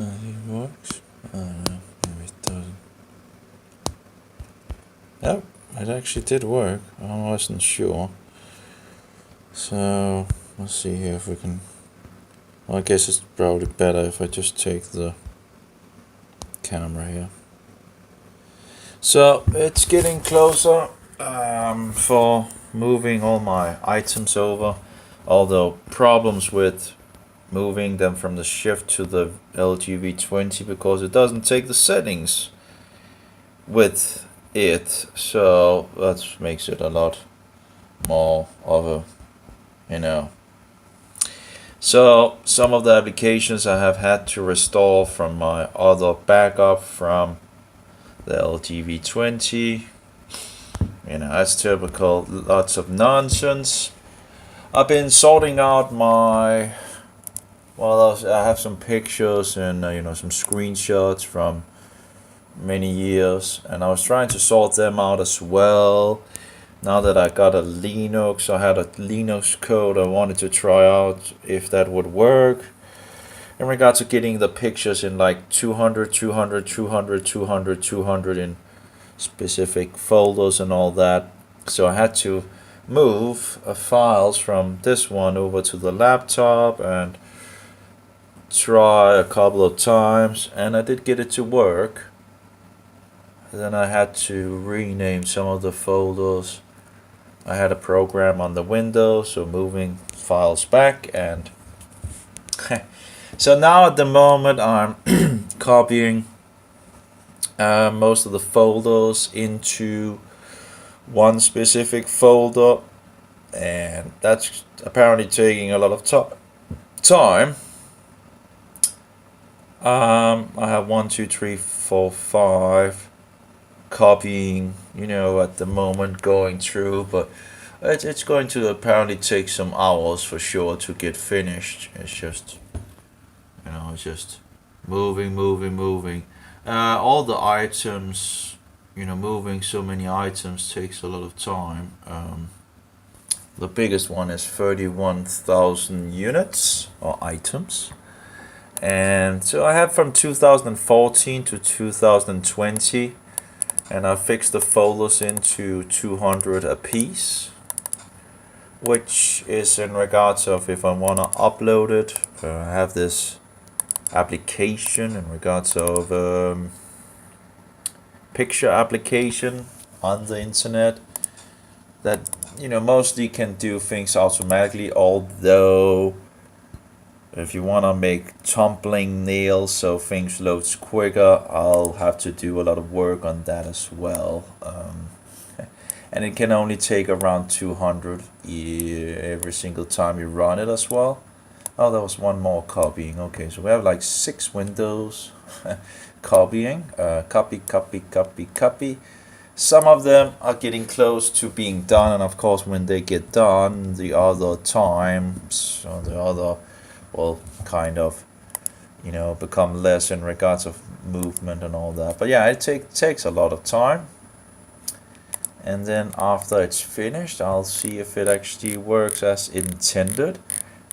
It works. I don't know, maybe it doesn't. Yep, it actually did work. I wasn't sure. So let's see here if we can. Well, I guess it's probably better if I just take the camera here. So it's getting closer for moving all my items over. Although problems with moving them from the Shift to the LG V20 because it doesn't take the settings with it. So that makes it a lot more of a, So some of the applications I have had to restore from my other backup from the LG V20. That's typical, lots of nonsense. I've been sorting out my, I have some pictures and some screenshots from many years, and I was trying to sort them out as well. Now that I got a Linux, I had a Linux code I wanted to try out if that would work. In regards to getting the pictures in like 200, 200, 200, 200, 200 in specific folders and all that. So I had to move files from this one over to the laptop and try a couple of times, and I did get it to work. Then I had to rename some of the folders. I had a program on the window, so moving files back, and so now at the moment I'm copying most of the folders into one specific folder, and that's apparently taking a lot of time. I have 1, 2, 3, 4, 5 copying, at the moment going through, but it's going to apparently take some hours for sure to get finished. It's just, it's just moving. All the items, moving so many items takes a lot of time. The biggest one is 31,000 units or items. And so I have from 2014 to 2020, and I fixed the folders into 200 a piece, which is in regards of if I want to upload it. I have this application in regards of picture application on the internet that mostly can do things automatically, although if you want to make tumbling nails so things loads quicker, I'll have to do a lot of work on that as well. And it can only take around 200 every single time you run it as well. Oh, there was one more copying. Okay, so we have like 6 windows copying. Copy. Some of them are getting close to being done, and of course when they get done, the other times, or the other will kind of become less in regards of movement and all that. But yeah, it takes a lot of time, and then after it's finished, I'll see if it actually works as intended,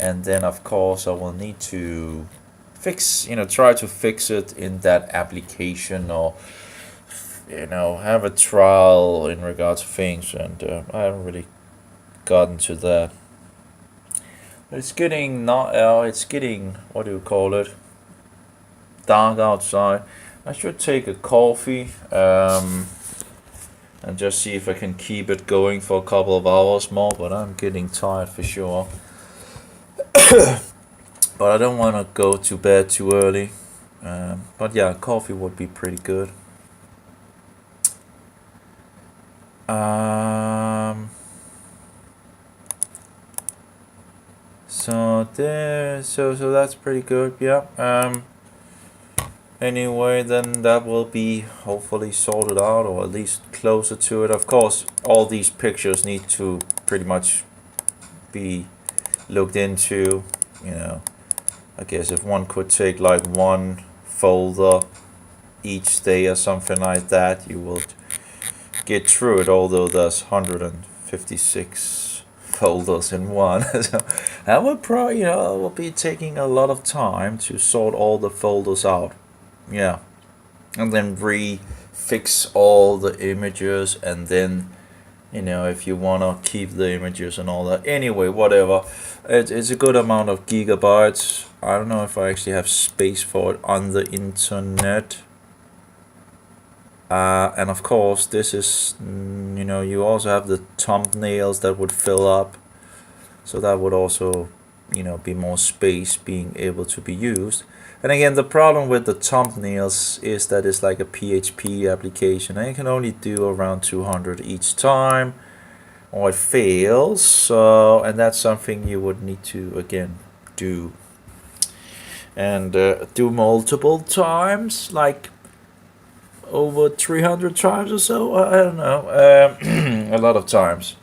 and then of course I will need to try to fix it in that application, or have a trial in regards to things, and I haven't really gotten to that. It's getting what do you call it? Dark outside. I should take a coffee and just see if I can keep it going for a couple of hours more. But I'm getting tired for sure. But I don't want to go to bed too early. But yeah, coffee would be pretty good. So that's pretty good. Yeah. Anyway, then that will be hopefully sorted out, or at least closer to it. Of course, all these pictures need to pretty much be looked into. I guess if one could take like one folder each day or something like that, you will get through it. Although there's 156 folders in one. So that would probably, will be taking a lot of time to sort all the folders out. Yeah, and then fix all the images, and then if you want to keep the images and all that. Anyway, whatever. It's a good amount of gigabytes. I don't know if I actually have space for it on the internet. And of course, this is, you also have the thumbnails that would fill up. So that would also, be more space being able to be used. And again, the problem with the thumbnails is that it's like a PHP application, and you can only do around 200 each time, or it fails. So, and that's something you would need to again do, and do multiple times, like over 300 times or so. I don't know, a lot of times.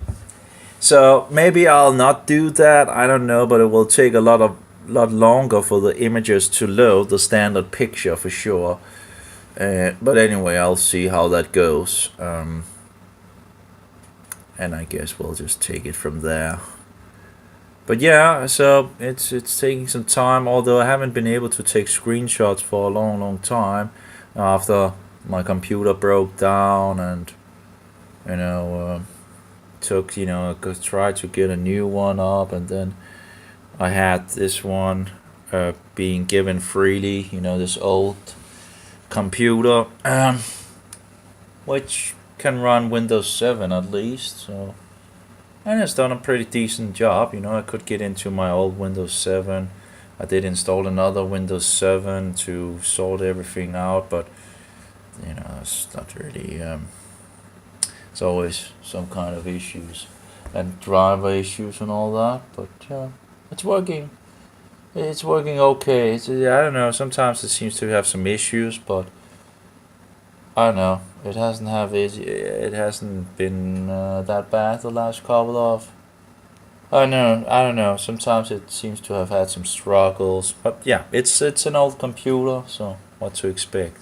So maybe I'll not do that. I don't know, but it will take a lot longer for the images to load the standard picture for sure. But anyway, I'll see how that goes. And I guess we'll just take it from there. But yeah, so it's taking some time. Although I haven't been able to take screenshots for a long time after my computer broke down, and tried to get a new one up, and then I had this one being given freely, this old computer, which can run Windows 7 at least, so, and it's done a pretty decent job. I could get into my old Windows 7. I did install another Windows 7 to sort everything out, but it's not really, it's always some kind of issues and driver issues and all that, but it's working. It's working okay. I don't know. Sometimes it seems to have some issues, but I don't know. It hasn't been that bad the last couple of. I don't know. Sometimes it seems to have had some struggles, but yeah, it's an old computer, so what to expect.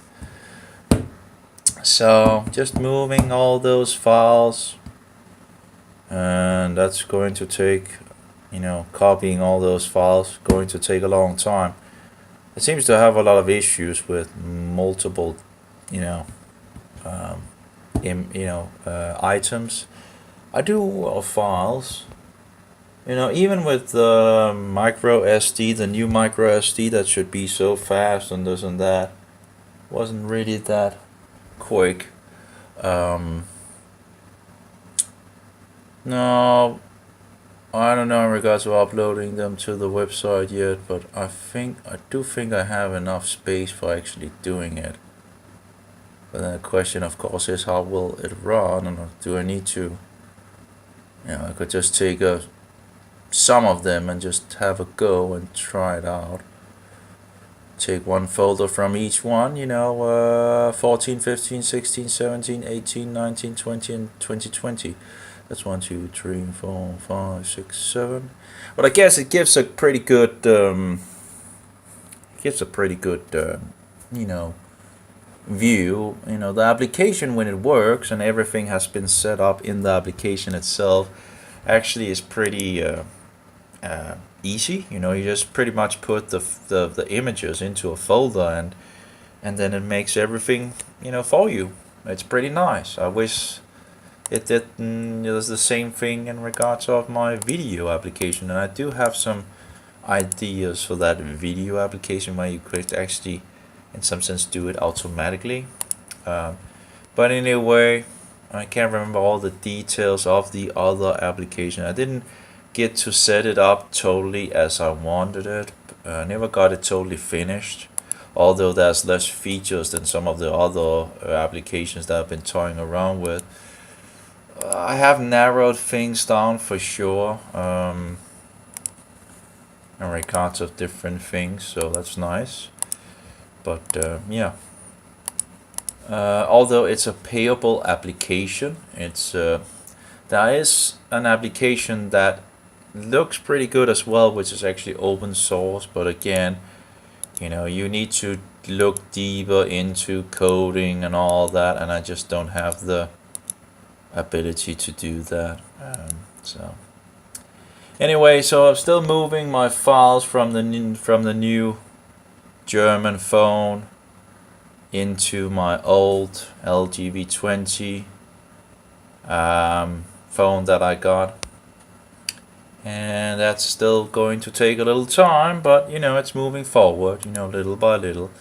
So just moving all those files, and that's going to take, copying all those files, going to take a long time. It seems to have a lot of issues with multiple, items. I do files, even with the micro SD, the new micro SD that should be so fast and this and that, wasn't really that quick. No, I don't know in regards to uploading them to the website yet, but I do think I have enough space for actually doing it. But then the question, of course, is how will it run, and do I need to? I could just take some of them and just have a go and try it out. Take one folder from each one, 14, 15, 16, 17, 18, 19, 20, and 2020. That's 1, 2, 3, 4, 5, 6, 7. But I guess it gives a pretty good, view. The application, when it works and everything has been set up in the application itself, actually is pretty easy. You just pretty much put the images into a folder, and then it makes everything for you. It's pretty nice. I wish it did the same thing in regards of my video application, and I do have some ideas for that video application where you could actually in some sense do it automatically, but anyway, I can't remember all the details of the other application. I didn't get to set it up totally as I wanted it. I never got it totally finished, although there's less features than some of the other applications that I've been toying around with. I have narrowed things down for sure, in regards of different things, so that's nice. But yeah, although it's a payable application, there is an application that looks pretty good as well, which is actually open source. But again, you need to look deeper into coding and all that, and I just don't have the ability to do that. So Anyway, so I'm still moving my files from the new German phone into my old LG V20 phone that I got, and that's still going to take a little time, but you know, it's moving forward, you know, little by little.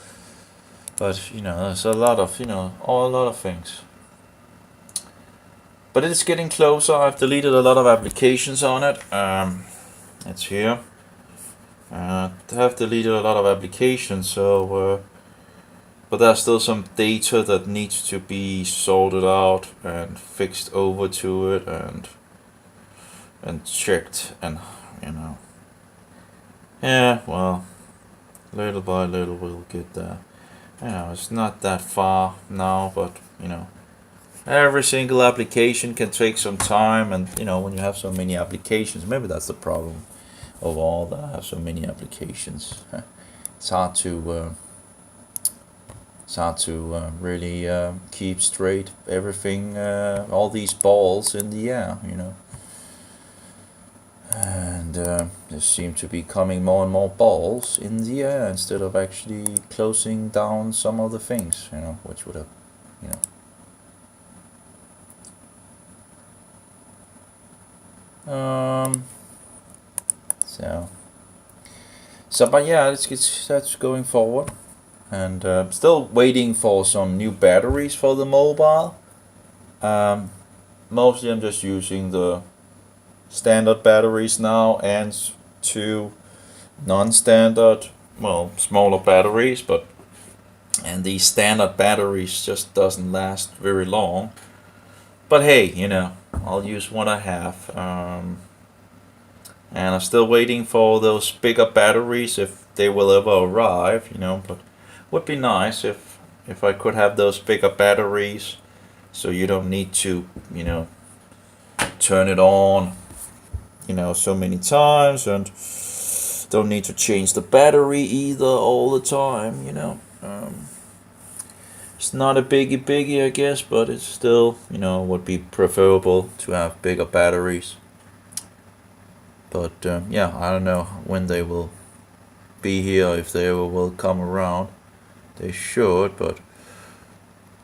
But you know, there's a lot of, you know, a lot of things. But it's getting closer. I've deleted a lot of applications on it. It's here. I have deleted a lot of applications, so but there's still some data that needs to be sorted out and fixed over to it and checked, and you know, yeah, well, little by little we'll get there. You know, it's not that far now, but you know, every single application can take some time, and you know, when you have so many applications, maybe that's the problem of all that I have so many applications. It's hard to really keep straight everything, all these balls in the air, you know. And there seem to be coming more and more balls in the air instead of actually closing down some of the things, you know, which would have, you know. So, but yeah, that's going forward, and still waiting for some new batteries for the mobile. Mostly, I'm just using the standard batteries now, and two non-standard, well, smaller batteries, and these standard batteries just doesn't last very long. But hey, you know, I'll use what I have. And I'm still waiting for those bigger batteries, if they will ever arrive, you know. But would be nice if I could have those bigger batteries, so you don't need to, you know, turn it on, you know, so many times, and don't need to change the battery either all the time, you know. It's not a biggie, I guess, but it's still, you know, would be preferable to have bigger batteries. But yeah, I don't know when they will be here, if they ever will come around. They should, but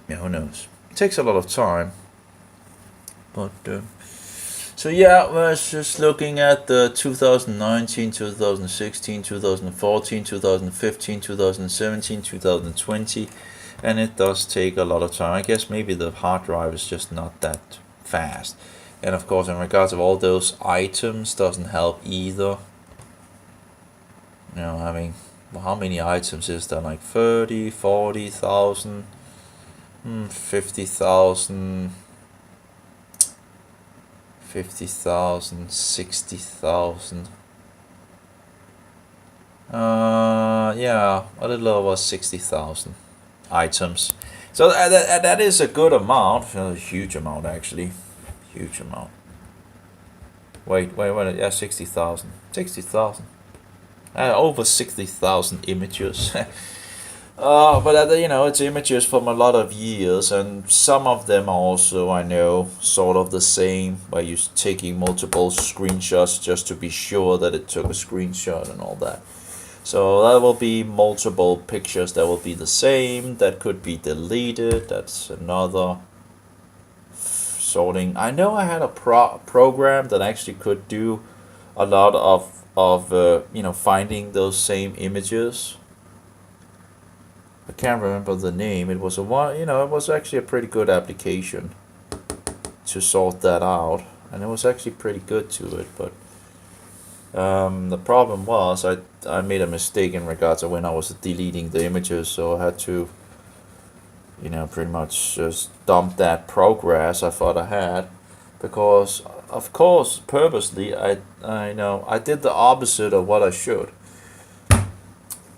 yeah, who knows? It takes a lot of time. But so yeah, I was just looking at the 2019, 2016, 2014, 2015, 2017, 2020, and it does take a lot of time. I guess maybe the hard drive is just not that fast. And of course, in regards of all those items, doesn't help either. You know, having, well, how many items is there? Like 30, 40,000, 50,000, 50,000, 60,000. Yeah, a little over 60,000 items. So that is a good amount, a huge amount actually. Huge amount. Wait, yeah, 60,000. 60,000. Over 60,000 images. But you know, it's images from a lot of years, and some of them are also, I know, sort of the same, by you taking multiple screenshots just to be sure that it took a screenshot and all that. So that will be multiple pictures that will be the same, that could be deleted. That's another sorting. I know I had a program that actually could do a lot of you know, finding those same images. I can't remember the name. It was a one, you know, it was actually a pretty good application to sort that out, and it was actually pretty good to it. But the problem was I made a mistake in regards to when I was deleting the images, so I had to, you know, pretty much just dump that progress I thought I had, because of course purposely I know I did the opposite of what I should.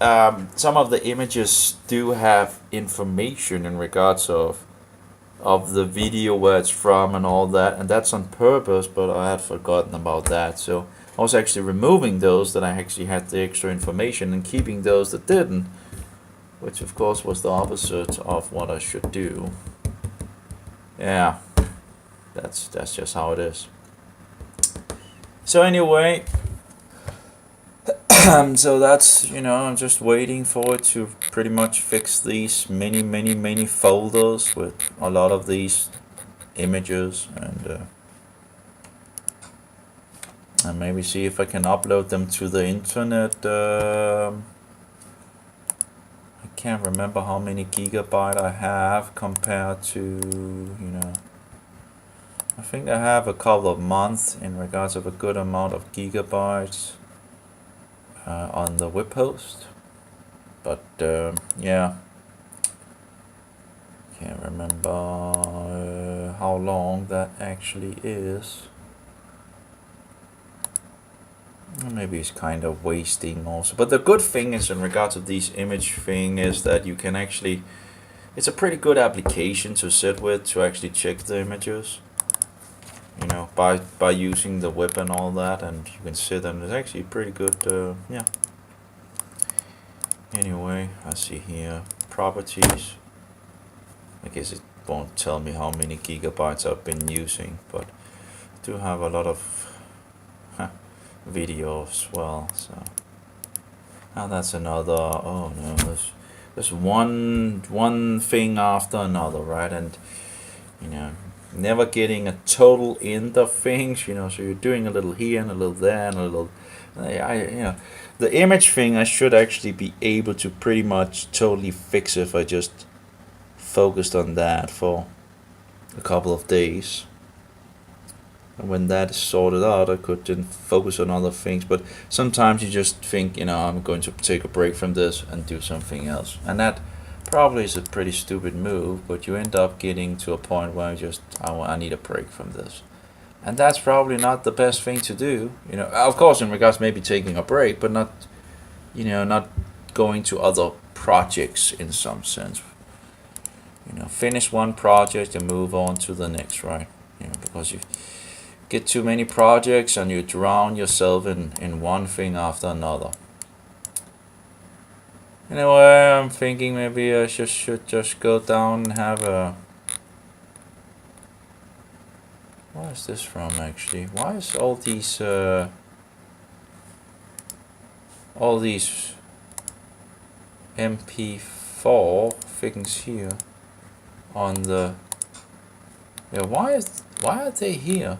Some of the images do have information in regards of the video, where it's from and all that, and that's on purpose, but I had forgotten about that. So I was actually removing those that I actually had the extra information, and keeping those that didn't, which of course was the opposite of what I should do. Yeah, that's just how it is. So anyway, so that's, I'm just waiting for it to pretty much fix these many folders with a lot of these images, and maybe see if I can upload them to the internet. I can't remember how many gigabyte I have compared to, I think I have a couple of months in regards of a good amount of gigabytes on the web host. But yeah, can't remember how long that actually is. Maybe it's kind of wasting also. But the good thing is in regards of these image thing is that you can actually, it's a pretty good application to sit with to actually check the images. By using the web and all that, and you can sit, and it's actually pretty good. Yeah. Anyway, I see here properties. I guess it won't tell me how many gigabytes I've been using, but I do have a lot of video as well. So now that's another. Oh no, there's one thing after another, right? And never getting a total end of things. So you're doing a little here and a little there and a little. The image thing I should actually be able to pretty much totally fix if I just focused on that for a couple of days. And when that is sorted out, I could then focus on other things. But sometimes you just think, I'm going to take a break from this and do something else. And that probably is a pretty stupid move, but you end up getting to a point where I need a break from this. And that's probably not the best thing to do. Of course, in regards maybe taking a break, but not, not going to other projects in some sense. Finish one project and move on to the next, right? Because you get too many projects and you drown yourself in one thing after another. Anyway, I'm thinking maybe I should just go down and have a... Where is this from actually? Why is all these MP4 things here on the... Yeah, why are they here?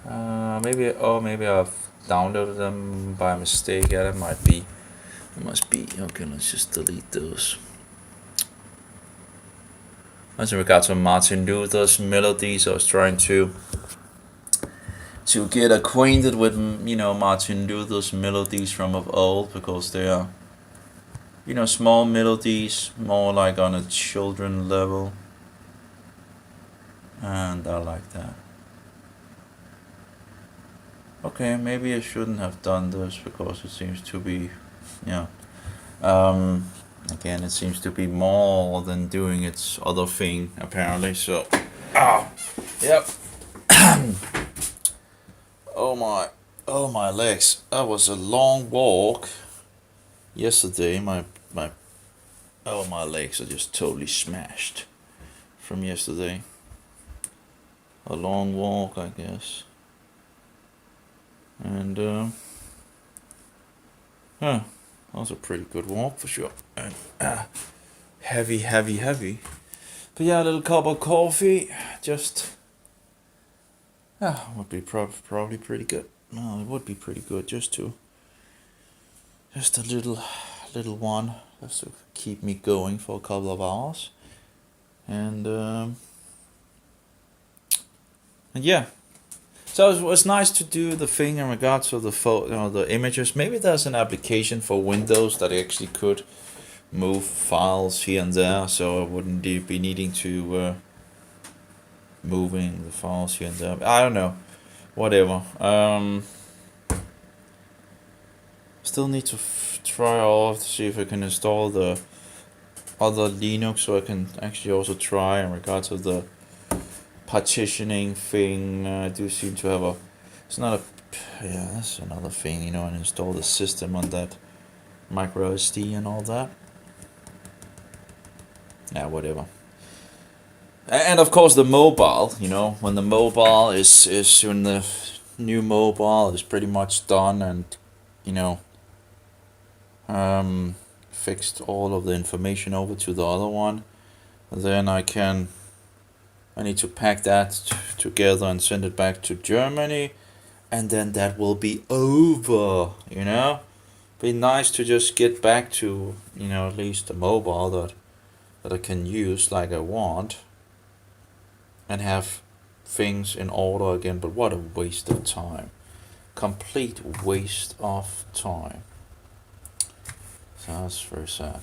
Maybe I've downloaded them by mistake. Yeah, that might be. It must be. Okay, let's just delete those. As in regards to Martin Luther's melodies, I was trying to get acquainted with Martin Luther's melodies from of old, because they are small melodies, more like on a children level, and I like that. Okay, maybe I shouldn't have done this because it seems to be, again, it seems to be more than doing its other thing, apparently, so, yep. Oh my legs, that was a long walk yesterday, my legs are just totally smashed from yesterday. A long walk, I guess. And that was a pretty good walk for sure. And heavy. But yeah, a little cup of coffee, just would be probably pretty good. Well, it would be pretty good just a little one, just to keep me going for a couple of hours. And yeah. So it was nice to do the thing in regards to the images. Maybe there's an application for Windows that actually could move files here and there, so I wouldn't be needing to moving the files here and there. I don't know, whatever. Still need to try out to see if I can install the other Linux, so I can actually also try in regards to the partitioning thing. I do seem to have it's not a, that's another thing, and install the system on that micro SD and all that. Yeah, whatever. And of course the mobile, when the mobile is when the new mobile is pretty much done, and you know, fixed all of the information over to the other one, then I need to pack that together and send it back to Germany, and then that will be over, you know. Be nice to just get back to, you know, at least a mobile that I can use like I want, and have things in order again. But what a waste of time. Complete waste of time. So that's very sad.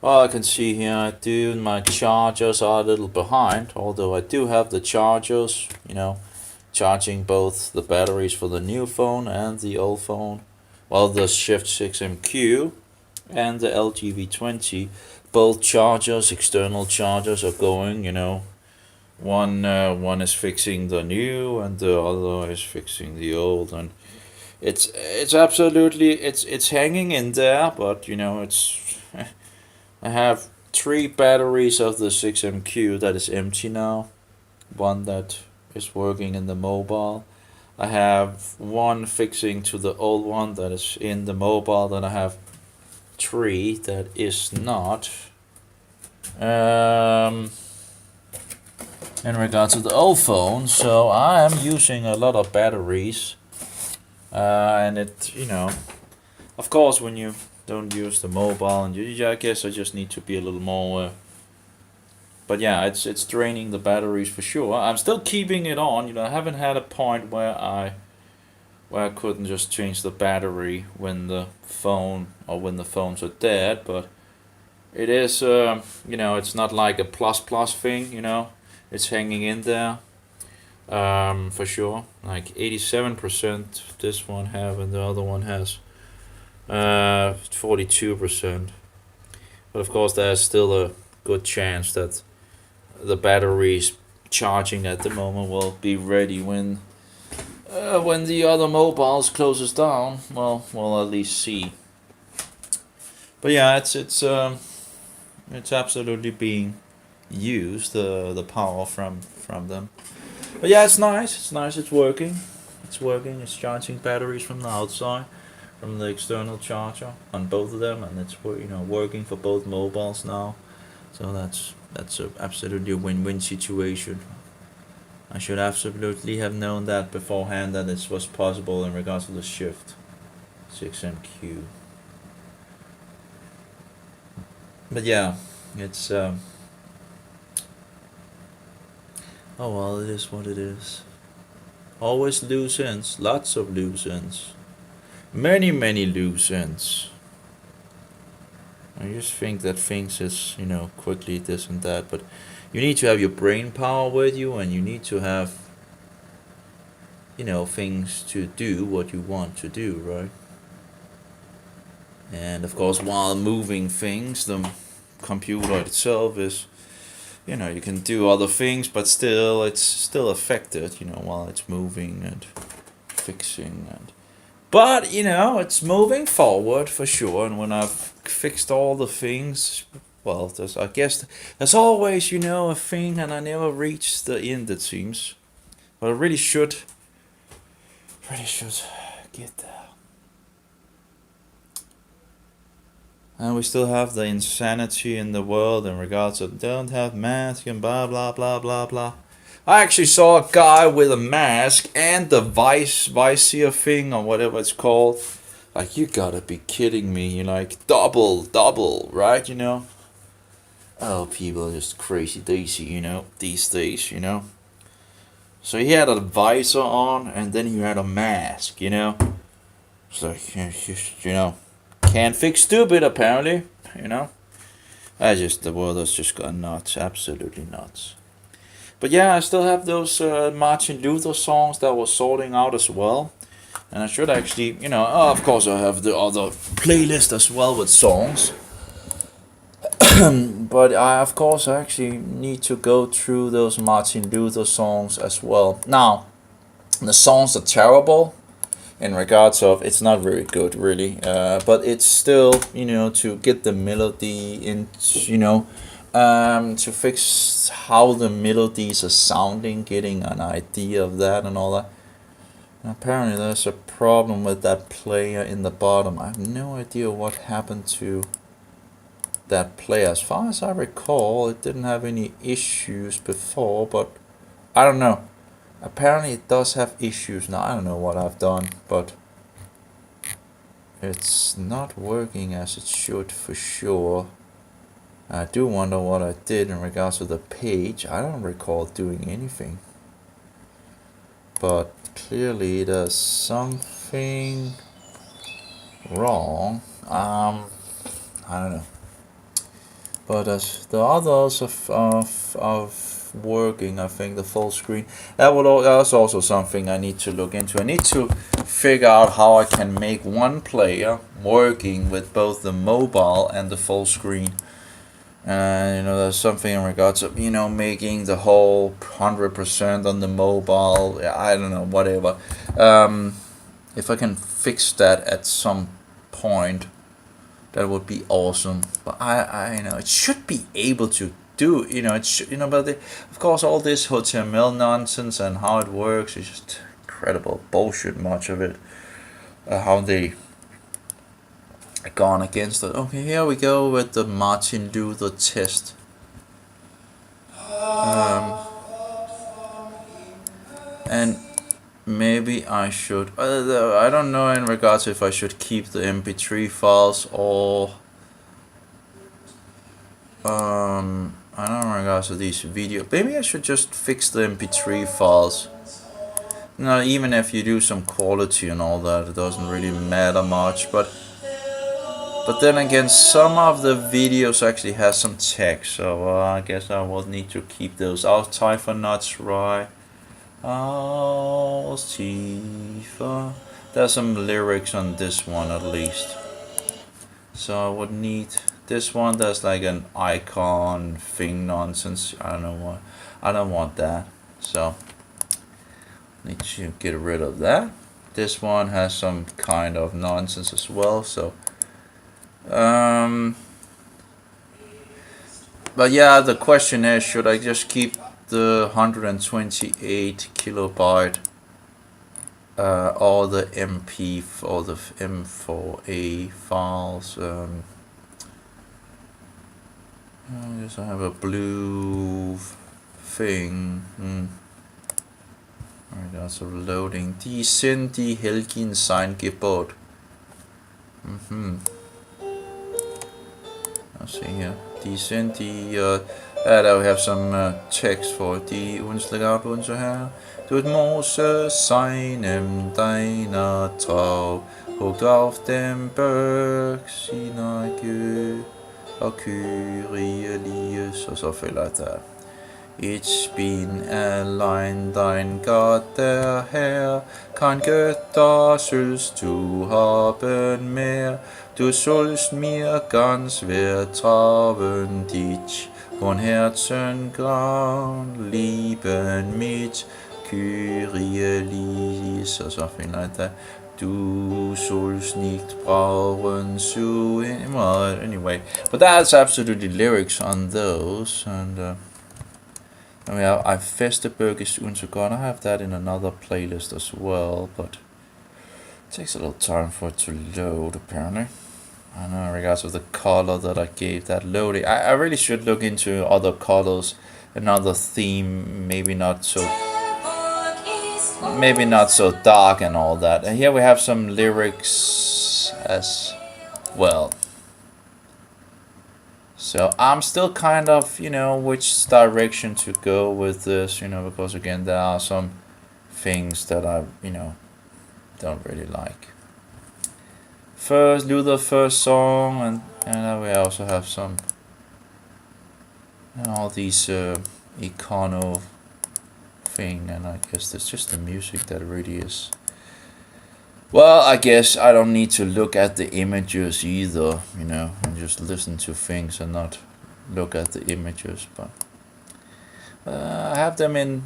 Well, I can see here, my chargers are a little behind, although I do have the chargers, you know, charging both the batteries for the new phone and the old phone. Well, the Shift 6MQ and the LG V20, both chargers, external chargers, are going, you know. One is fixing the new and the other is fixing the old, and it's absolutely it's hanging in there, but you know, it's I have 3 batteries of the 6MQ that is empty now, one that is working in the mobile. I have 1 fixing to the old one that is in the mobile, then I have 3 that is not. In regards to the old phone, so I am using a lot of batteries, and it, you know, of course, when you don't use the mobile, and I guess I just need to be a little more. But yeah, it's draining the batteries for sure. I'm still keeping it on. You know, I haven't had a point where I couldn't just change the battery when the phones are dead. But it is, you know, it's not like a plus thing. You know, it's hanging in there, for sure. Like 87% this one have, and the other one has 42%. But of course, there's still a good chance that the batteries charging at the moment will be ready when the other mobiles closes down. Well, we'll at least see. But yeah, it's absolutely being used, the power from them. But yeah, it's nice. It's nice. It's working. It's charging batteries from the outside, from the external charger on both of them, and it's, you know, working for both mobiles now. So that's absolutely a win-win situation. I should absolutely have known that beforehand, that this was possible in regards to the Shift 6MQ. But yeah, it's oh well, it is what it is. Always loose ends, lots of loose ends, many loose ends. I just think that things is, you know, quickly this and that, but you need to have your brain power with you, and you need to have, you know, things to do what you want to do, right? And of course, while moving things, the computer itself is, you know, you can do other things, but still, it's still affected, you know, while it's moving and fixing and. But, you know, it's moving forward for sure, and when I've fixed all the things, well, I guess there's always, you know, a thing, and I never reach the end, it seems. But I really should get there. And we still have the insanity in the world in regards to don't have mask and blah blah blah blah blah. I actually saw a guy with a mask and the visor thing, or whatever it's called. Like, you gotta be kidding me. You're like, double, right? You know? Oh, people are just crazy daisy, you know, these days, you know? So he had a visor on, and then he had a mask, you know? It's like, you know, can't fix stupid, apparently, you know? The world has just gone nuts, absolutely nuts. But yeah, I still have those Martin Luther songs that was sorting out as well. And I should actually, you know, of course I have the other playlist as well with songs. But I actually need to go through those Martin Luther songs as well. Now, the songs are terrible in regards of, it's not very good really. But it's still, you know, to get the melody in, you know, to fix how the melodies are sounding, getting an idea of that and all that. And apparently there's a problem with that player in the bottom. I have no idea what happened to that player. As far as I recall, it didn't have any issues before, but I don't know. Apparently it does have issues now. I don't know what I've done, but it's not working as it should for sure. I do wonder what I did in regards to the page. I don't recall doing anything, but clearly there's something wrong. I don't know. But as the others of working, I think the full screen, that's also something I need to look into. I need to figure out how I can make one player working with both the mobile and the full screen. And there's something in regards of making the whole 100% on the mobile. I don't know, whatever. If I can fix that at some point, that would be awesome. But I know it should be able to do. It should. But of course, all this HTML nonsense and how it works is just incredible bullshit. Much of it, how they gone against it. Okay, here we go with the Martin Luther test. And maybe I should. I don't know in regards to if I should keep the MP3 files or. I don't know in regards to these videos. Maybe I should just fix the MP3 files. Now, even if you do some quality and all that, it doesn't really matter much. But then again, some of the videos actually has some text, so I guess I will need to keep those. I'll try for nuts, right? There's some lyrics on this one at least. So I would need this one. There's like an icon thing nonsense. I don't know what. I don't want that. So need to get rid of that. This one has some kind of nonsense as well. So. But yeah, the question is, should I just keep the 128 kilobyte or the MP or the M4A files? I guess I have a blue thing. Regards of loading. De sind die Helgen sein Gebot. Let's see here. De sind die. There we have some text for die unsere Gott, unser Herr. Tut Mose seinem deiner Trau, hoch auf dem Berg Sinai og Kyrie Elias, og så følger der. Ich bin allein dein Gott, der Herr, kein Götter sollst du haben mehr. Du sollst mir ganz vertrauen, dich von Herzen gern lieben mit Kyrie Elias, or something like that. Du sollst nicht brauchen zu anyway, but that's absolutely lyrics on those. And I mean, I Festeberg is unser Gott. I have that in another playlist as well, but it takes a little time for it to load apparently. I know in regards to the color that I gave that loading. I really should look into other colors, another theme, maybe not so dark and all that. And here we have some lyrics as well. So I'm still kind of, which direction to go with this, because again, there are some things that I, don't really like. Do the first song, and then we also have some, all these econo thing, and I guess that's just the music that really is. Well, I guess I don't need to look at the images either, and just listen to things and not look at the images. But I have them in,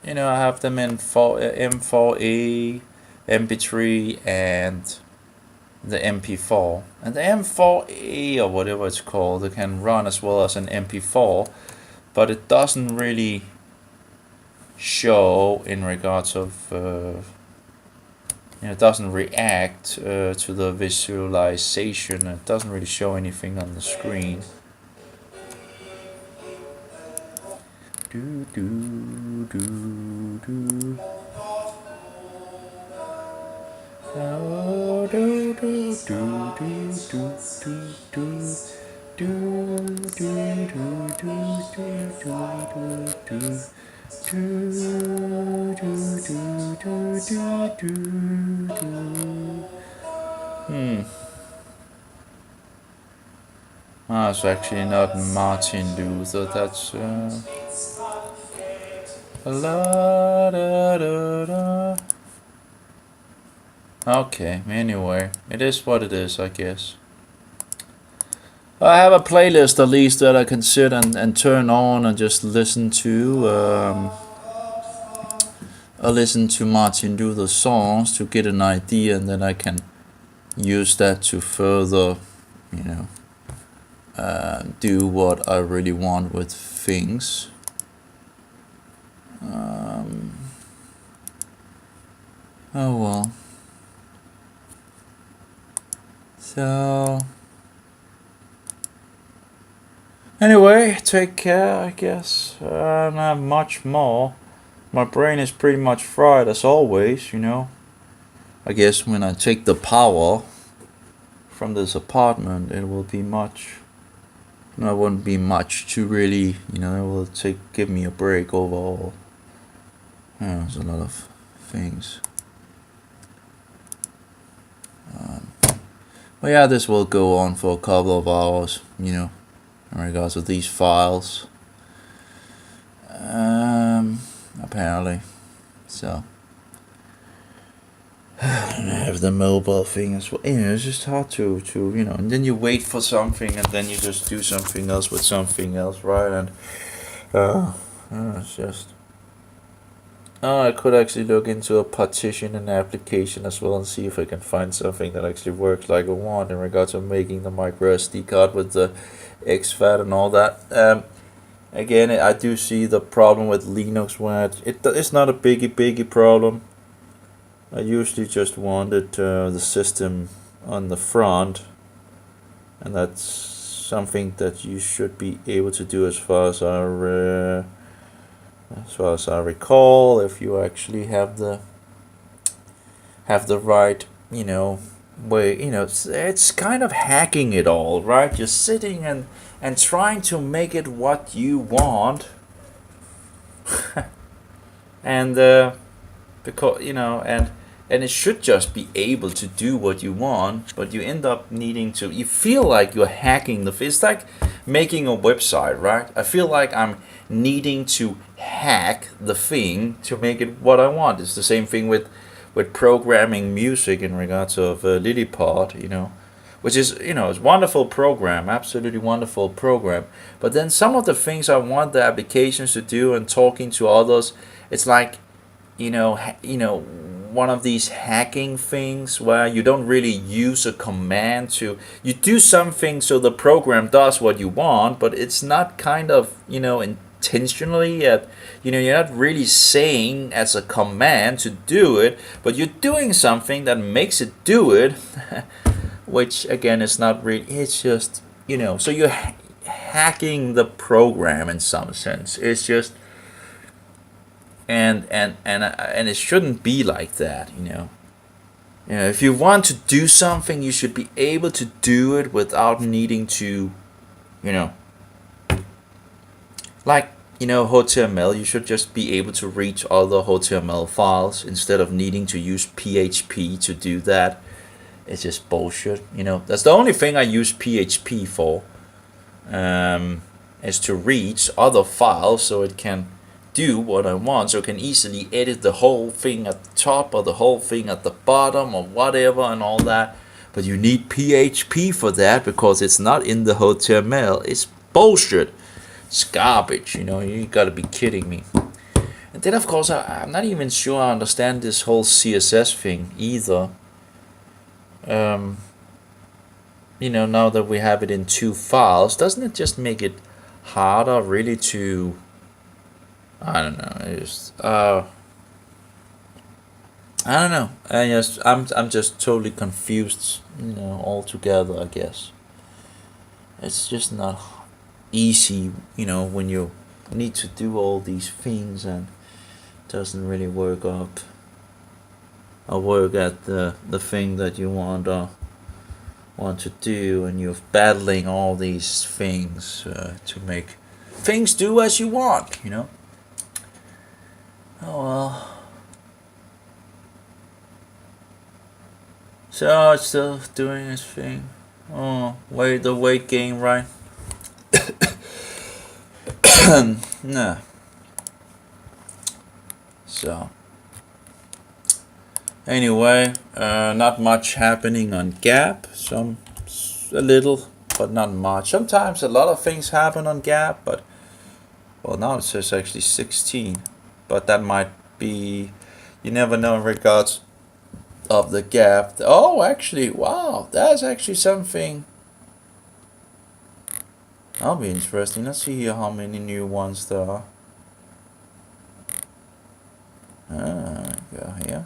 I have them in M4A, MP3, and the MP4, and the M4A or whatever it's called, it can run as well as an MP4, but it doesn't really show in regards of it doesn't react to the visualization. It doesn't really show anything on the screen. Do do do do. Oh, do do do do do do do do do do do do. It's actually not Martin Luther. That's la da da da. Okay. Anyway, it is what it is, I guess. I have a playlist at least that I can sit and turn on and just listen to. I listen to Martin Luther songs to get an idea, and then I can use that to further, do what I really want with things. Oh well. So anyway, take care, I guess. I don't have much more. My brain is pretty much fried as always, I guess when I take the power from this apartment, it will be much. There won't be much to really, it will give me a break overall. There's a lot of things. But yeah, this will go on for a couple of hours, in regards to these files. Apparently. So I have the mobile thing as well. It's just hard to and then you wait for something and then you just do something else with something else, right? And it's just I could actually look into a partition and application as well and see if I can find something that actually works like I want in regards to making the micro SD card with the exFAT and all that. Again, I do see the problem with Linux where it's not a biggie problem. I usually just wanted the system on the front, and that's something that you should be able to do as far as I recall, if you actually have the right way. It's kind of hacking it all, right? You're sitting and trying to make it what you want. And because and it should just be able to do what you want, but you end up needing to, you feel like you're hacking it's like making a website, right? I feel like I'm needing to hack the thing to make it what I want. It's the same thing with programming music in regards of Lilliput, which is, it's a wonderful program, absolutely wonderful program. But then some of the things I want the applications to do and talking to others, it's like, one of these hacking things where you don't really use a command to, you do something so the program does what you want, but it's not kind of, intentionally you're not really saying as a command to do it, but you're doing something that makes it do it, which again is not really, it's just, so you're hacking the program in some sense. It's just, and it shouldn't be like that, if you want to do something, you should be able to do it without needing to, like, HTML, you should just be able to reach other HTML files instead of needing to use PHP to do that. It's just bullshit, That's the only thing I use PHP for, is to reach other files so it can do what I want, so I can easily edit the whole thing at the top or the whole thing at the bottom or whatever and all that. But you need PHP for that because it's not in the HTML. It's bullshit. It's garbage, you gotta be kidding me. And then of course I'm not even sure I understand this whole CSS thing either. um, now that we have it in 2 files, doesn't it just make it harder really to, I don't know, I don't know. I'm just totally confused, altogether, I guess. It's just not easy, when you need to do all these things and it doesn't really work up or work at the thing that you want to do, and you're battling all these things to make things do as you want, Oh well. So it's still doing its thing. Oh, the weight gain, right? Nah. So anyway, not much happening on Gap. A little, but not much. Sometimes a lot of things happen on Gap, but well, now it says actually 16, but that might be, you never know in regards of the Gap. Oh, actually, wow, that's actually something. That'll be interesting. Let's see here how many new ones there are. Go here.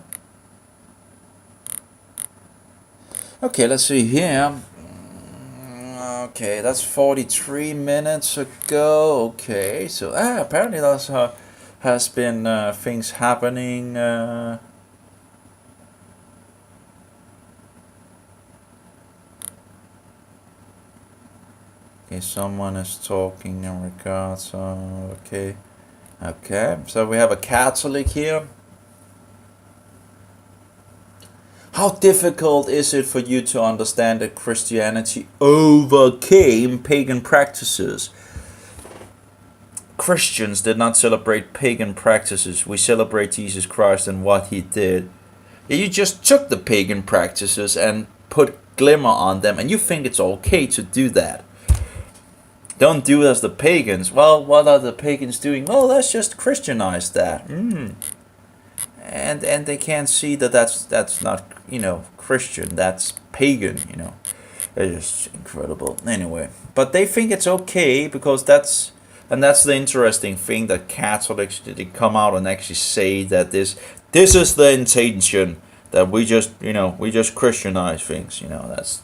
Okay, let's see here. Okay, that's 43 minutes ago. Okay, so apparently there's has been things happening. Okay, someone is talking in regards. Okay, so we have a Catholic here. How difficult is it for you to understand that Christianity overcame pagan practices? Christians did not celebrate pagan practices. We celebrate Jesus Christ and what he did. You just took the pagan practices and put glimmer on them, and you think it's okay to do that. Don't do as the pagans. Well, what are the pagans doing? Well, let's just Christianize that. And they can't see that that's not, Christian. That's pagan, It's just incredible. Anyway, but they think it's okay because that's the interesting thing, that Catholics, they come out and actually say that this is the intention, that we just Christianize things, That's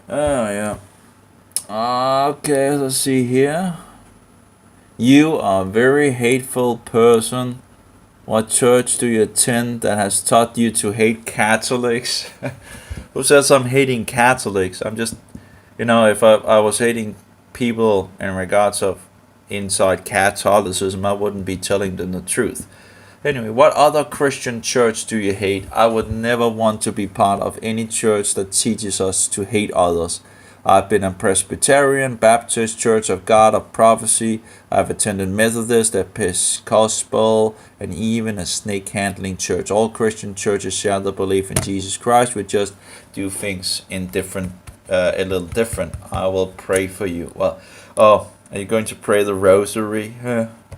oh yeah. Okay, let's see here. You are a very hateful person. What church do you attend that has taught you to hate Catholics? Who says I'm hating Catholics? I'm just, if I was hating people in regards of inside Catholicism, I wouldn't be telling them the truth. Anyway, what other Christian church do you hate? I would never want to be part of any church that teaches us to hate others. I've been a Presbyterian, Baptist, Church of God of Prophecy. I've attended Methodist, Episcopal, and even a snake-handling church. All Christian churches share the belief in Jesus Christ. We just do things in a little different. I will pray for you. Well, are you going to pray the rosary?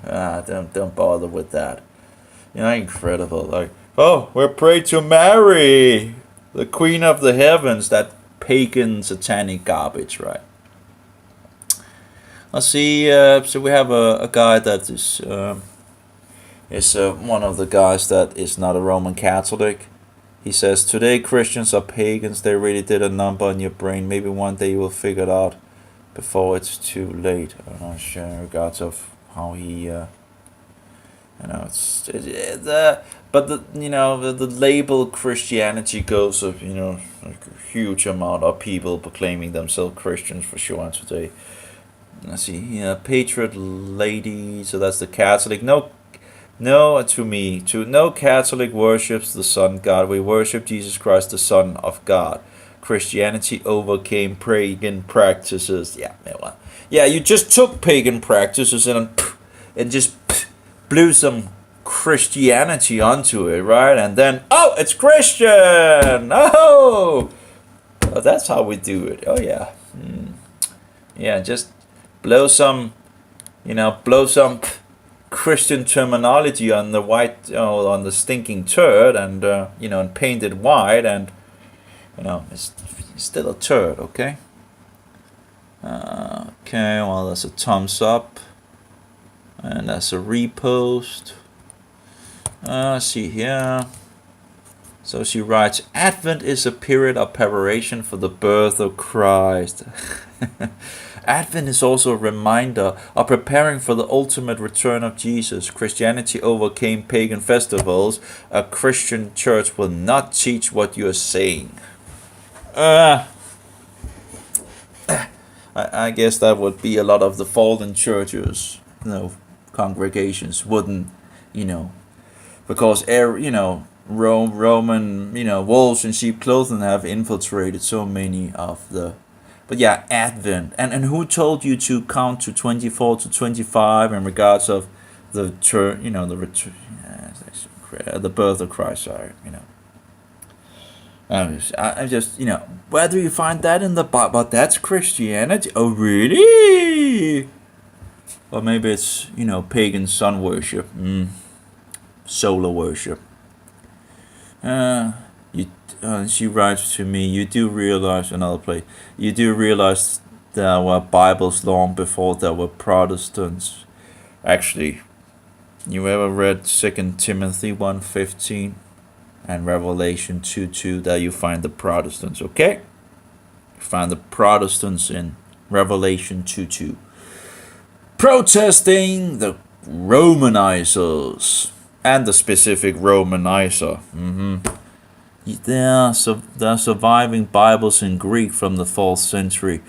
Don't bother with that. Incredible. Like, we're praying to Mary, the Queen of the Heavens. That pagan satanic garbage, right? Let's see. So we have a guy that is one of the guys that is not a Roman Catholic. He says, today Christians are pagans. They really did a number on your brain. Maybe one day you will figure it out before it's too late. I'm not sure in regards of how he but the label Christianity goes of like a huge amount of people proclaiming themselves Christians for sure today. Let's see, Patriot Lady, so that's the Catholic. No Catholic worships the Son God. We worship Jesus Christ, the Son of God. Christianity overcame pagan practices. Yeah, you just took pagan practices and just blew some Christianity onto it, right? And then, it's Christian! That's how we do it. Oh, yeah. Yeah, just blow some Christian terminology on the white, on the stinking turd, and, and paint it white, and It's still a turd, okay? Okay, well, that's a thumbs up. And that's a repost. Let's see here. So she writes, Advent is a period of preparation for the birth of Christ. Advent is also a reminder of preparing for the ultimate return of Jesus. Christianity overcame pagan festivals. A Christian church will not teach what you are saying. I guess that would be a lot of the fallen churches, congregations wouldn't, because Roman, wolves in sheep clothing have infiltrated so many of the. But yeah, Advent, and who told you to count to 24 to 25 in regards of the the return, the birth of Christ? Sorry, I just, whether you find that in the Bible, that's Christianity. Oh, really? Or maybe it's, pagan sun worship, solar worship. She writes to me, you do realize, another place, you do realize there were Bibles long before there were Protestants. Actually, you ever read 2 Timothy 1:15 and Revelation 2:2? There you find the Protestants, okay? You find the Protestants in Revelation 2:2. Protesting the Romanizers and the specific Romanizer. There are surviving Bibles in Greek from the 4th century.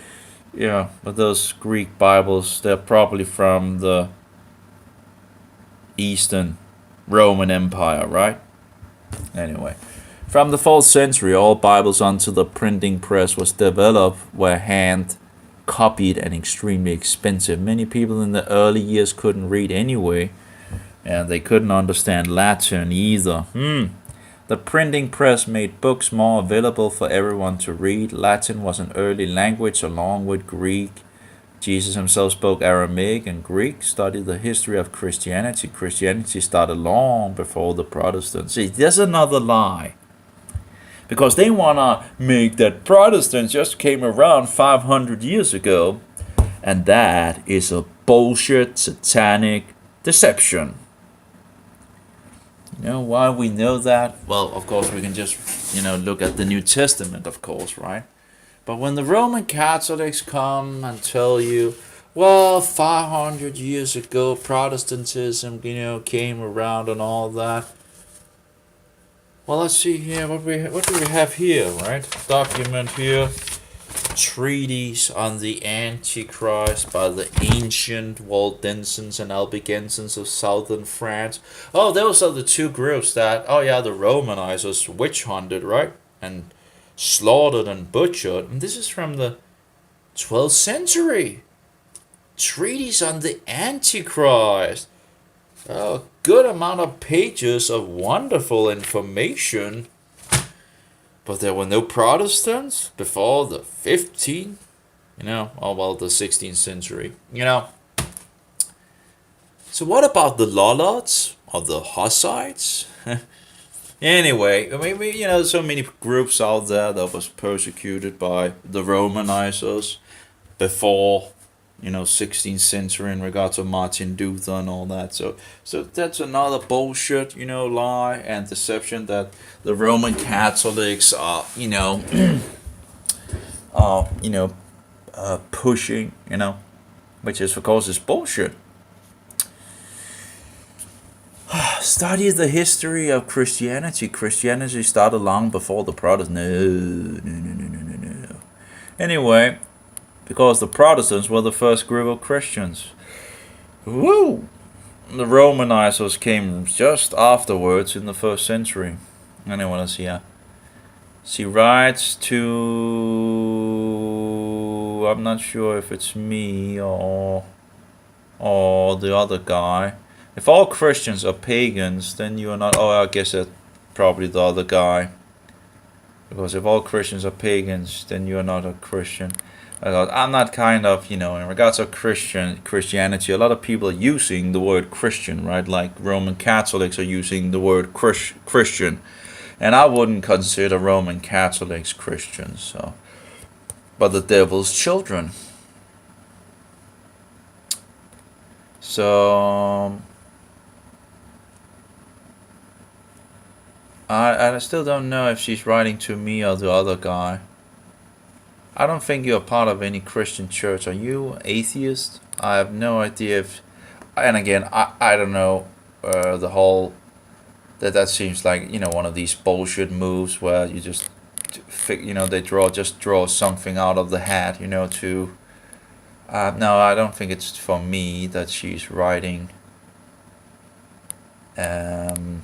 Yeah, but those Greek Bibles, they're probably from the Eastern Roman Empire, right? Anyway, from the 4th century, all Bibles onto the printing press was developed, were hand copied and extremely expensive. Many people in the early years couldn't read anyway, and they couldn't understand Latin either. The printing press made books more available for everyone to read. Latin was an early language along with Greek. Jesus himself spoke Aramaic and Greek, studied the history of Christianity. Christianity started long before the Protestants. See, there's another lie. Because they want to make that Protestants just came around 500 years ago. And that is a bullshit, satanic deception. You know why we know that? Well, of course, we can just, look at the New Testament, of course, right? But when the Roman Catholics come and tell you, well, 500 years ago, Protestantism, came around and all that. Well, let's see here. What do we have here, right? Document here. Treatise on the Antichrist by the ancient Waldensians and Albigensians of southern France. Oh, those are the two groups that, the Romanizers witch hunted, right? And slaughtered and butchered. And this is from the 12th century. Treatise on the Antichrist. A good amount of pages of wonderful information. But there were no Protestants before the 15th, the 16th century, So what about the Lollards or the Hussites? Anyway, maybe, so many groups out there that was persecuted by the Romanizers before, 16th century in regards to Martin Luther and all that. So that's another bullshit, lie and deception that the Roman Catholics are, pushing, which is, of course, is bullshit. Study the history of Christianity. Christianity started long before the Protestants. No. Anyway, because the Protestants were the first group of Christians. Woo! The Romanizers came just afterwards in the 1st century. Anyway, let's see. She writes to, I'm not sure if it's me or the other guy. If all Christians are pagans, then you are not. I guess that's probably the other guy. Because if all Christians are pagans, then you are not a Christian. I'm not kind of, in regards to Christianity, a lot of people are using the word Christian, right? Like Roman Catholics are using the word Christian. And I wouldn't consider Roman Catholics Christians, so, but the devil's children. So I still don't know if she's writing to me or the other guy. I don't think you're part of any Christian church. Are you atheist? I have no idea if. And again, I don't know the whole. That seems like, you know, one of these bullshit moves where you just, they draw something out of the hat, you know, to. No, I don't think it's for me that she's writing. But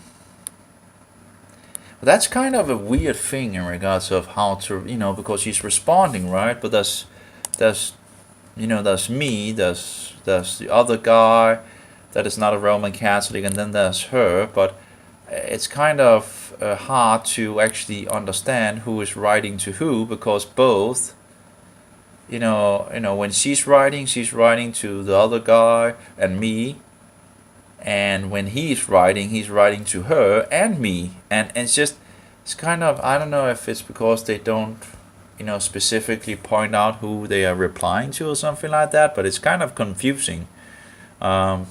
that's kind of a weird thing in regards of how to, you know, because she's responding, right? But there's me, there's the other guy that is not a Roman Catholic, and then there's her. But it's kind of hard to actually understand who is writing to who, because both, when she's writing to the other guy and me, and when he's writing to her and me, and it's kind of, I don't know if it's because they don't, specifically point out who they are replying to or something like that, but it's kind of confusing. Well,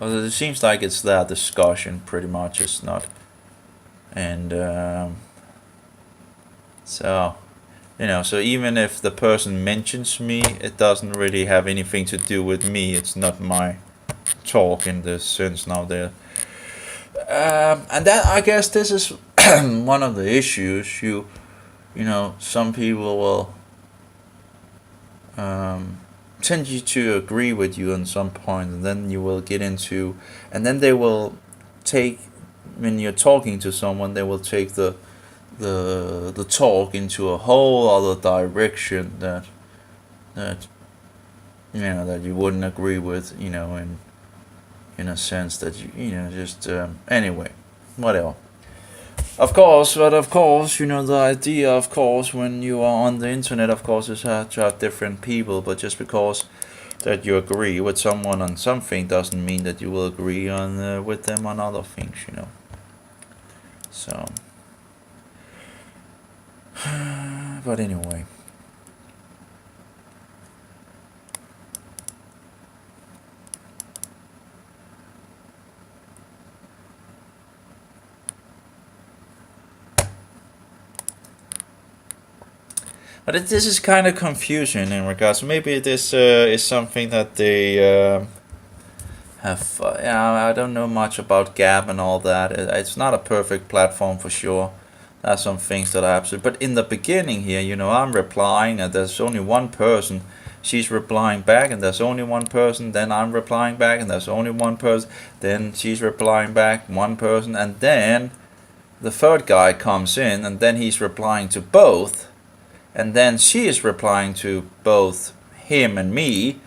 it seems like it's that discussion pretty much. It's not, and so, so even if the person mentions me, it doesn't really have anything to do with me. It's not my talk in this sense now there. And that, I guess, this is one of the issues. Some people will tend you to agree with you on some point, and then you will get into, and then they will take, when you're talking to someone, they will take the talk into a whole other direction that that you wouldn't agree with, in a sense that just anyway, whatever. Of course, the idea, of course, when you are on the internet, of course, is to have different people, but just because that you agree with someone on something doesn't mean that you will agree on with them on other things, So, but anyway. But this is kind of confusion in regards. Maybe this is something that they have. I don't know much about Gab and all that. It's not a perfect platform for sure. There's some things that are absolutely. But in the beginning here, I'm replying, and there's only one person. She's replying back, and there's only one person. Then I'm replying back, and there's only one person. Then she's replying back, one person, and then the third guy comes in, and then he's replying to both. And then she is replying to both him and me,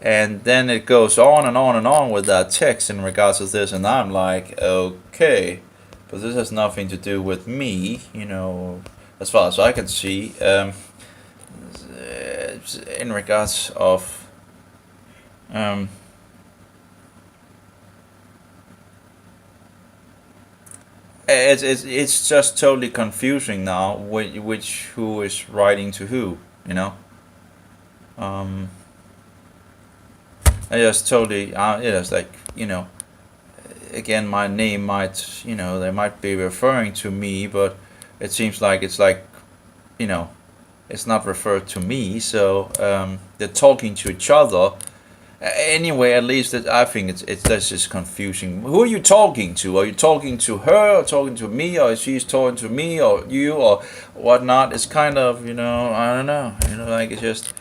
and then it goes on and on and on with that text in regards to this, and I'm like, okay, but this has nothing to do with me, as far as I can see, in regards of, it's just totally confusing now. Who is writing to who? I just totally. It's like again, my name might they might be referring to me, but it seems like it's not referred to me. So they're talking to each other. Anyway, at least I think that's just confusing. Who are you talking to? Are you talking to her, or talking to me, or she's talking to me, or you, or whatnot? It's kind of I don't know. Like it's just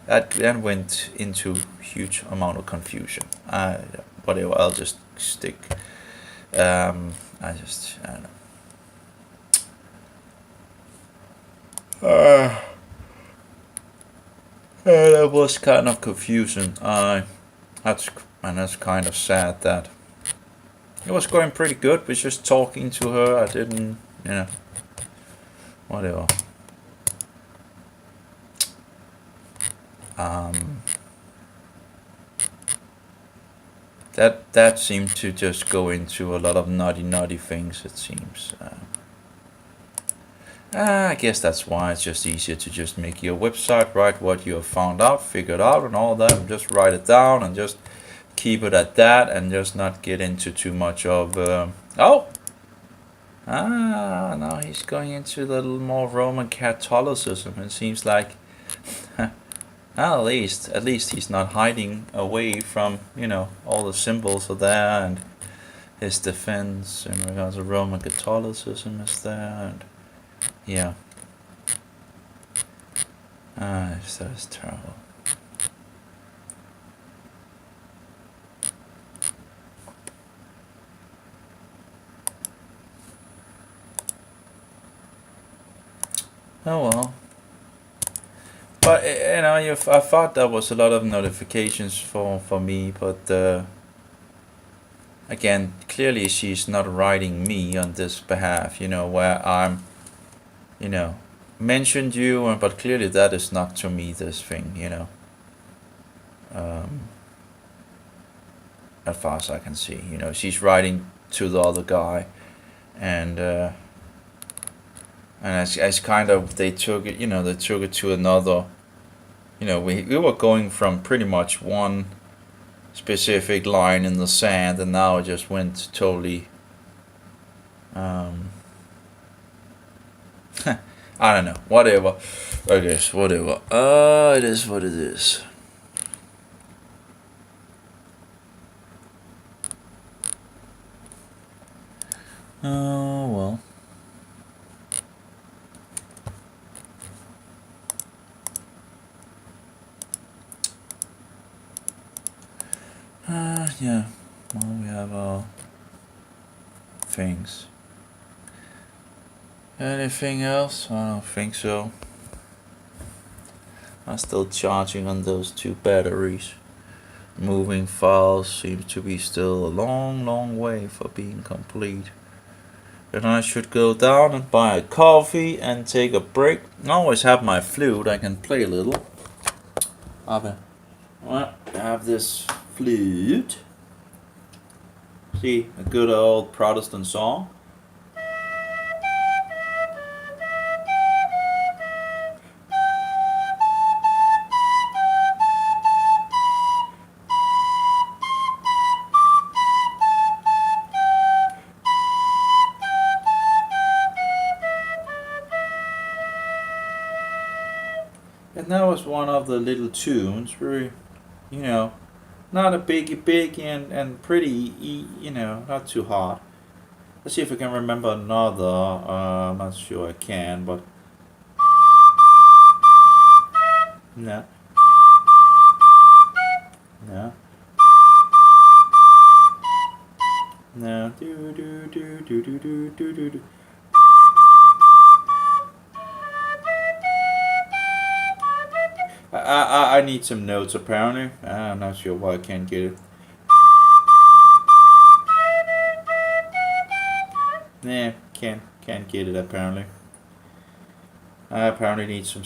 that went into huge amount of confusion. Whatever. I'll just stick. I don't know. That was kind of confusing. That's kind of sad that it was going pretty good. We're just talking to her. I didn't, whatever. that seemed to just go into a lot of naughty things. It seems. I guess that's why it's just easier to just make your website, write what you have found out, figured out, and all that, and just write it down and just keep it at that, and just not get into too much of. Now he's going into a little more Roman Catholicism. It seems like, at least he's not hiding away from all the symbols are there, and his defense in regards to Roman Catholicism is there, and yeah. That is terrible. Oh well. But I thought there was a lot of notifications for me, but again, clearly she's not writing me on this behalf. Where I'm, mentioned you, but clearly that is not to me this thing. As far as I can see, she's writing to the other guy, and as kind of they took it, they took it to another. We were going from pretty much one specific line in the sand, and now it just went totally. I don't know. Whatever. I guess whatever. It is what it is. Oh well. Yeah. Well, we have our things. Anything else? I don't think so. I'm still charging on those two batteries. Moving files seems to be still a long way for being complete. And I should go down and buy a coffee and take a break. I always have my flute. I can play a little. I have this flute. See, a good old Protestant song. And that was one of the little tunes, very, not a big and pretty, not too hard. Let's see if I can remember another. I'm not sure I can, but no, no, no. Do do do do do do do do do. I need some notes apparently. I'm not sure why I can't get it. Nah, can't get it apparently. I apparently need some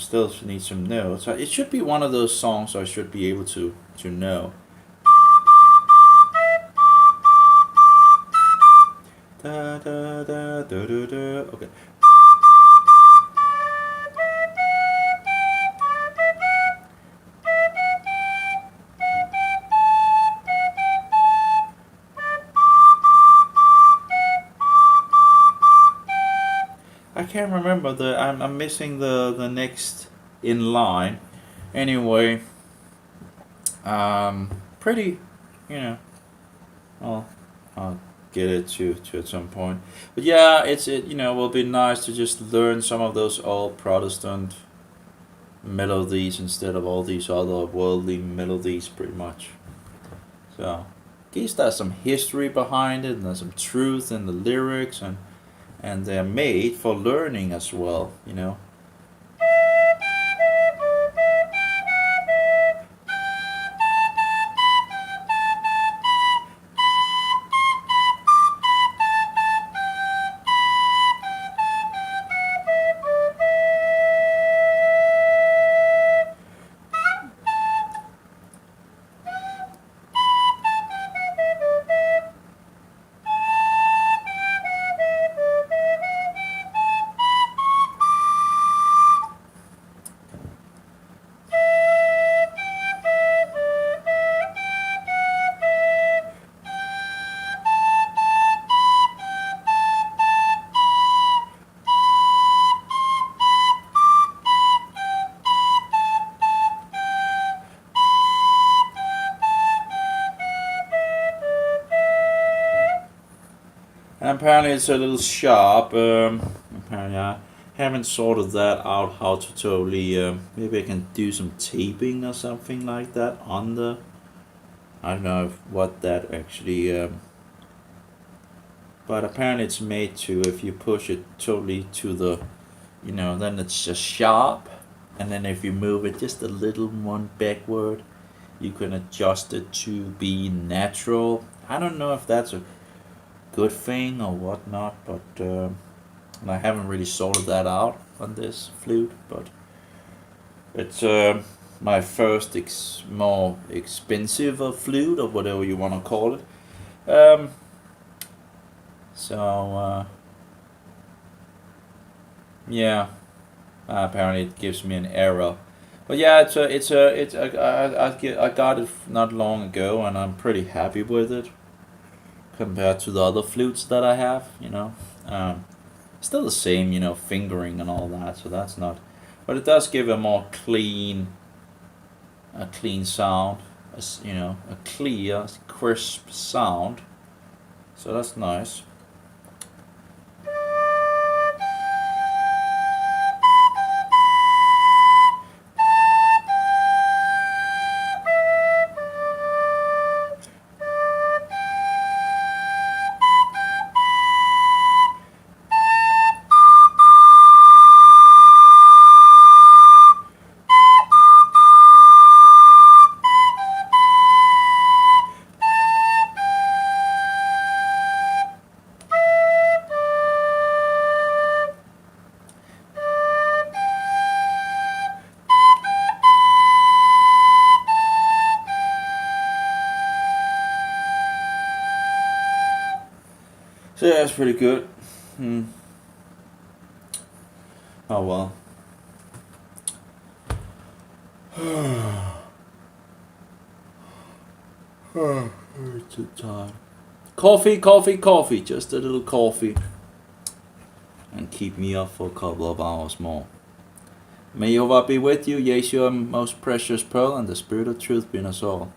notes. It should be one of those songs I should be able to know. Da da da da da da. Okay. I can't remember I'm missing the next in line. Anyway, pretty, well, I'll get it to at some point. But yeah, it will be nice to just learn some of those old Protestant melodies instead of all these other worldly melodies, pretty much. So, at least there's some history behind it, and there's some truth in the lyrics, and they're made for learning as well. And apparently it's a little sharp. Apparently I haven't sorted that out how to totally. Maybe I can do some taping or something like that on the. I don't know what that actually. But apparently it's made to, if you push it totally to the, then it's just sharp. And then if you move it just a little one backward, you can adjust it to be natural. I don't know if that's a good thing or whatnot, but I haven't really sorted that out on this flute. But it's my first more expensive flute, or whatever you want to call it. So yeah, apparently it gives me an error. But yeah, I got it not long ago, and I'm pretty happy with it compared to the other flutes that I have. Still the same, fingering and all that. So that's not, but it does give a more clean sound, a clear, crisp sound. So that's nice. So yeah, it's pretty good. Oh well. I'm too tired. Coffee. Just a little coffee. And keep me up for a couple of hours more. May Jehovah be with you, Yeshua, most precious pearl, and the spirit of truth be in us all.